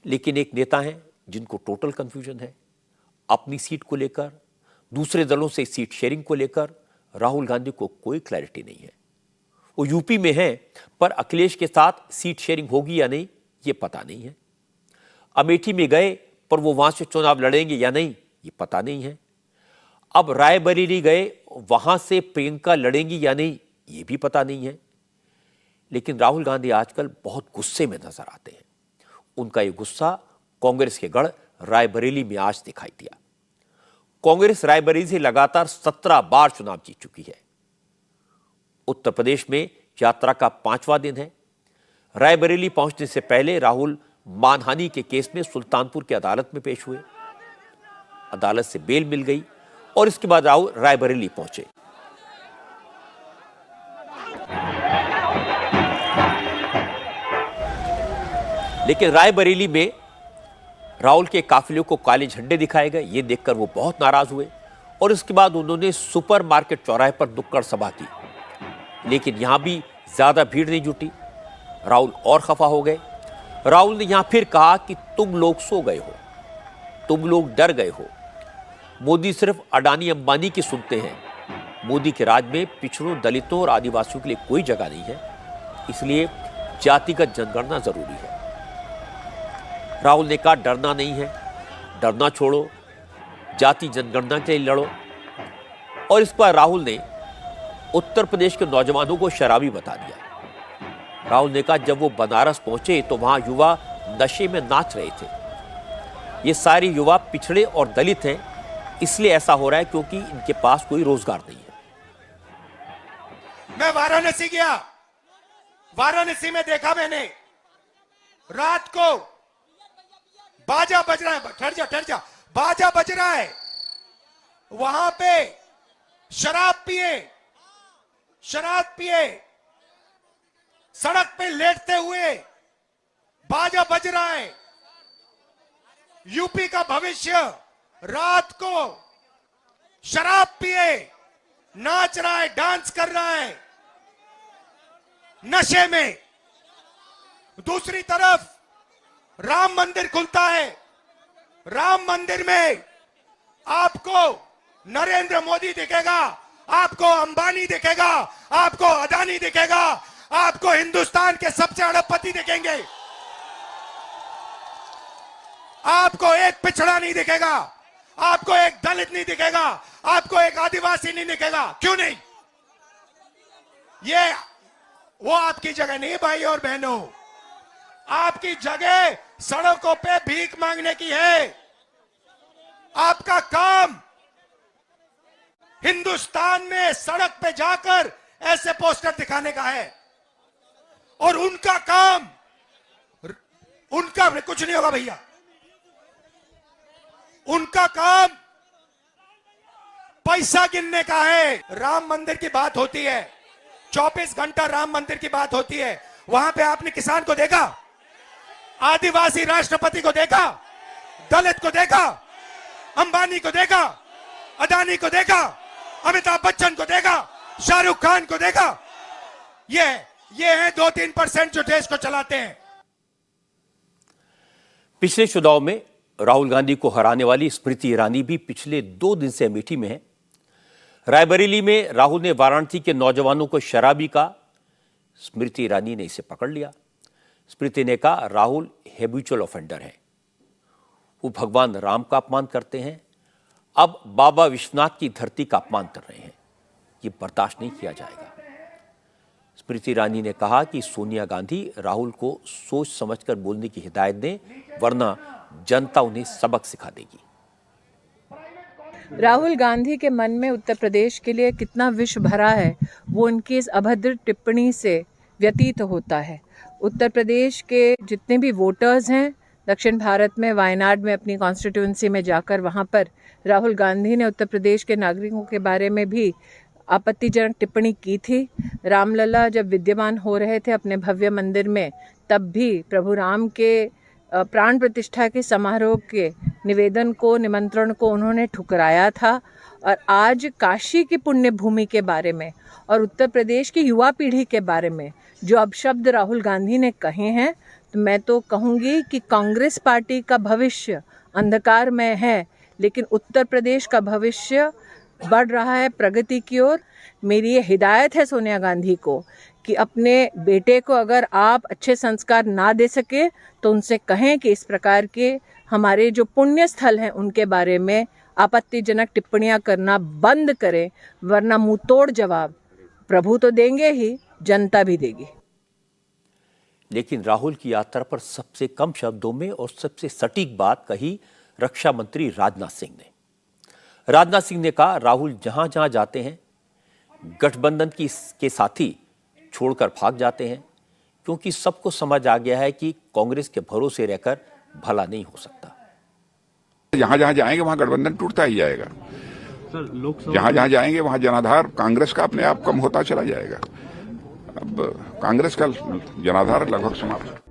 लेकिन एक नेता हैं जिनको टोटल कंफ्यूजन है अपनी सीट को लेकर, दूसरे दलों से सीट शेयरिंग को लेकर राहुल गांधी को कोई क्लैरिटी नहीं है। वो यूपी में हैं, पर अखिलेश के साथ सीट शेयरिंग होगी या नहीं ये पता नहीं है। अमेठी में गए, पर वो वहां से चुनाव लड़ेंगे या नहीं ये पता नहीं है। अब रायबरेली गए, वहां से प्रियंका लड़ेंगी या नहीं ये भी पता नहीं है। लेकिन राहुल गांधी आजकल बहुत गुस्से में नजर आते हैं। उनका ये गुस्सा कांग्रेस के गढ़ रायबरेली में आज दिखाई दिया। कांग्रेस रायबरेली से लगातार 17 बार चुनाव जीत चुकी है। उत्तर प्रदेश में यात्रा का 5वां दिन है। रायबरेली पहुंचने से पहले राहुल मानहानि के केस में सुल्तानपुर की अदालत में पेश हुए। अदालत से बेल मिल गई और इसके बाद राहुल रायबरेली पहुंचे। लेकिन रायबरेली में राहुल के काफिले को काले झंडे दिखाए गए। ये देखकर वो बहुत नाराज हुए और इसके बाद उन्होंने सुपरमार्केट चौराहे पर नुक्कड़ सभा की। लेकिन यहां भी ज्यादा भीड़ नहीं जुटी। राहुल और खफा हो गए। राहुल ने यहां फिर कहा कि तुम लोग सो गए हो, तुम लोग डर गए हो। मोदी सिर्फ अडानी अंबानी की सुनते हैं। मोदी के राज में पिछड़ों, दलितों और आदिवासियों के लिए कोई जगह नहीं है, इसलिए जातिगत जनगणना जरूरी है। राहुल ने कहा डरना नहीं है, डरना छोड़ो, जाति जनगणना के लिए लड़ो। और इस पर राहुल ने उत्तर प्रदेश के नौजवानों को शराबी बता दिया। राहुल ने कहा जब वो बनारस पहुंचे तो वहां युवा नशे में नाच रहे थे। ये सारे युवा पिछड़े और दलित हैं, इसलिए ऐसा हो रहा है क्योंकि इनके पास कोई रोजगार नहीं है। मैं वाराणसी गया, वाराणसी में देखा मैंने रात को बाजा बज रहा है। ठहर जा, बाजा बज रहा है। वहां पे शराब पिए सड़क पे लेटते हुए बाजा बज रहा है। यूपी का भविष्य रात को शराब पिए नाच रहा है, डांस कर रहा है नशे में। दूसरी तरफ राम मंदिर खुलता है। राम मंदिर में आपको नरेंद्र मोदी दिखेगा, आपको अंबानी दिखेगा, आपको अदानी दिखेगा, आपको हिंदुस्तान के सबसे अरबपति दिखेंगे। आपको एक पिछड़ा नहीं दिखेगा, आपको एक दलित नहीं दिखेगा, आपको एक आदिवासी नहीं दिखेगा। क्यों नहीं? ये वो आपकी जगह नहीं भाई और बहनों। आपकी जगह सड़कों पे भीख मांगने की है। आपका काम हिंदुस्तान में सड़क पे जाकर ऐसे पोस्टर दिखाने का है। और उनका काम, उनका कुछ नहीं होगा भैया, उनका काम पैसा गिनने का है। राम मंदिर की बात होती है, 24 घंटा राम मंदिर की बात होती है। वहां पे आपने किसान को देखा, आदिवासी राष्ट्रपति को देखा, दलित को देखा, अंबानी को देखा, अदानी को देखा, अमिताभ बच्चन को देखा, शाहरुख खान को देखा। ये है 2-3% जो देश को चलाते हैं। पिछले चुनाव में राहुल गांधी को हराने वाली स्मृति ईरानी भी पिछले 2 दिन से अमेठी में है। रायबरेली में राहुल ने वाराणसी के नौजवानों को शराबी कहा। स्मृति ईरानी ने इसे पकड़ लिया। स्मृति ने कहा राहुल हैबिचुअल ऑफेंडर है, वो भगवान राम का अपमान करते हैं, अब बाबा विश्वनाथ की धरती का अपमान कर रहे हैं, ये बर्दाश्त नहीं किया जाएगा। स्मृति ईरानी ने कहा कि सोनिया गांधी राहुल को सोच समझकर बोलने की हिदायत दें, वरना जनता उन्हें सबक सिखा देगी। राहुल गांधी के मन में उत्तर प्रदेश के लिए कितना विष भरा है वो उनकी इस अभद्र टिप्पणी से व्यतीत होता है। उत्तर प्रदेश के जितने भी वोटर्स हैं, दक्षिण भारत में वायनाड में अपनी कॉन्स्टिट्यूंसी में जाकर वहाँ पर राहुल गांधी ने उत्तर प्रदेश के नागरिकों के बारे में भी आपत्तिजनक टिप्पणी की थी। रामलला जब विद्यमान हो रहे थे अपने भव्य मंदिर में, तब भी प्रभु राम के प्राण प्रतिष्ठा के समारोह के निमंत्रण को उन्होंने ठुकराया था। और आज काशी की पुण्य भूमि के बारे में और उत्तर प्रदेश की युवा पीढ़ी के बारे में जो अपशब्द राहुल गांधी ने कहे हैं, तो मैं तो कहूँगी कि कांग्रेस पार्टी का भविष्य अंधकार में है, लेकिन उत्तर प्रदेश का भविष्य बढ़ रहा है प्रगति की ओर। मेरी ये हिदायत है सोनिया गांधी को कि अपने बेटे को अगर आप अच्छे संस्कार ना दे सके तो उनसे कहें कि इस प्रकार के हमारे जो पुण्य स्थल हैं उनके बारे में आपत्तिजनक टिप्पणियां करना बंद करें, वरना मुंह तोड़ जवाब प्रभु तो देंगे ही, जनता भी देगी। लेकिन राहुल की यात्रा पर सबसे कम शब्दों में और सबसे सटीक बात कही रक्षा मंत्री राजनाथ सिंह ने। राजनाथ सिंह ने कहा, राहुल जहां जहां जाते हैं गठबंधन के साथी छोड़कर भाग जाते हैं, क्योंकि सबको समझ आ गया है कि कांग्रेस के भरोसे रहकर भला नहीं हो सकता। जहां जहां जाएंगे वहां गठबंधन टूटता ही जाएगा। जहां जहां जाएंगे वहां जनाधार कांग्रेस का अपने आप कम होता चला जाएगा। अब कांग्रेस का जनाधार लगभग समाप्त।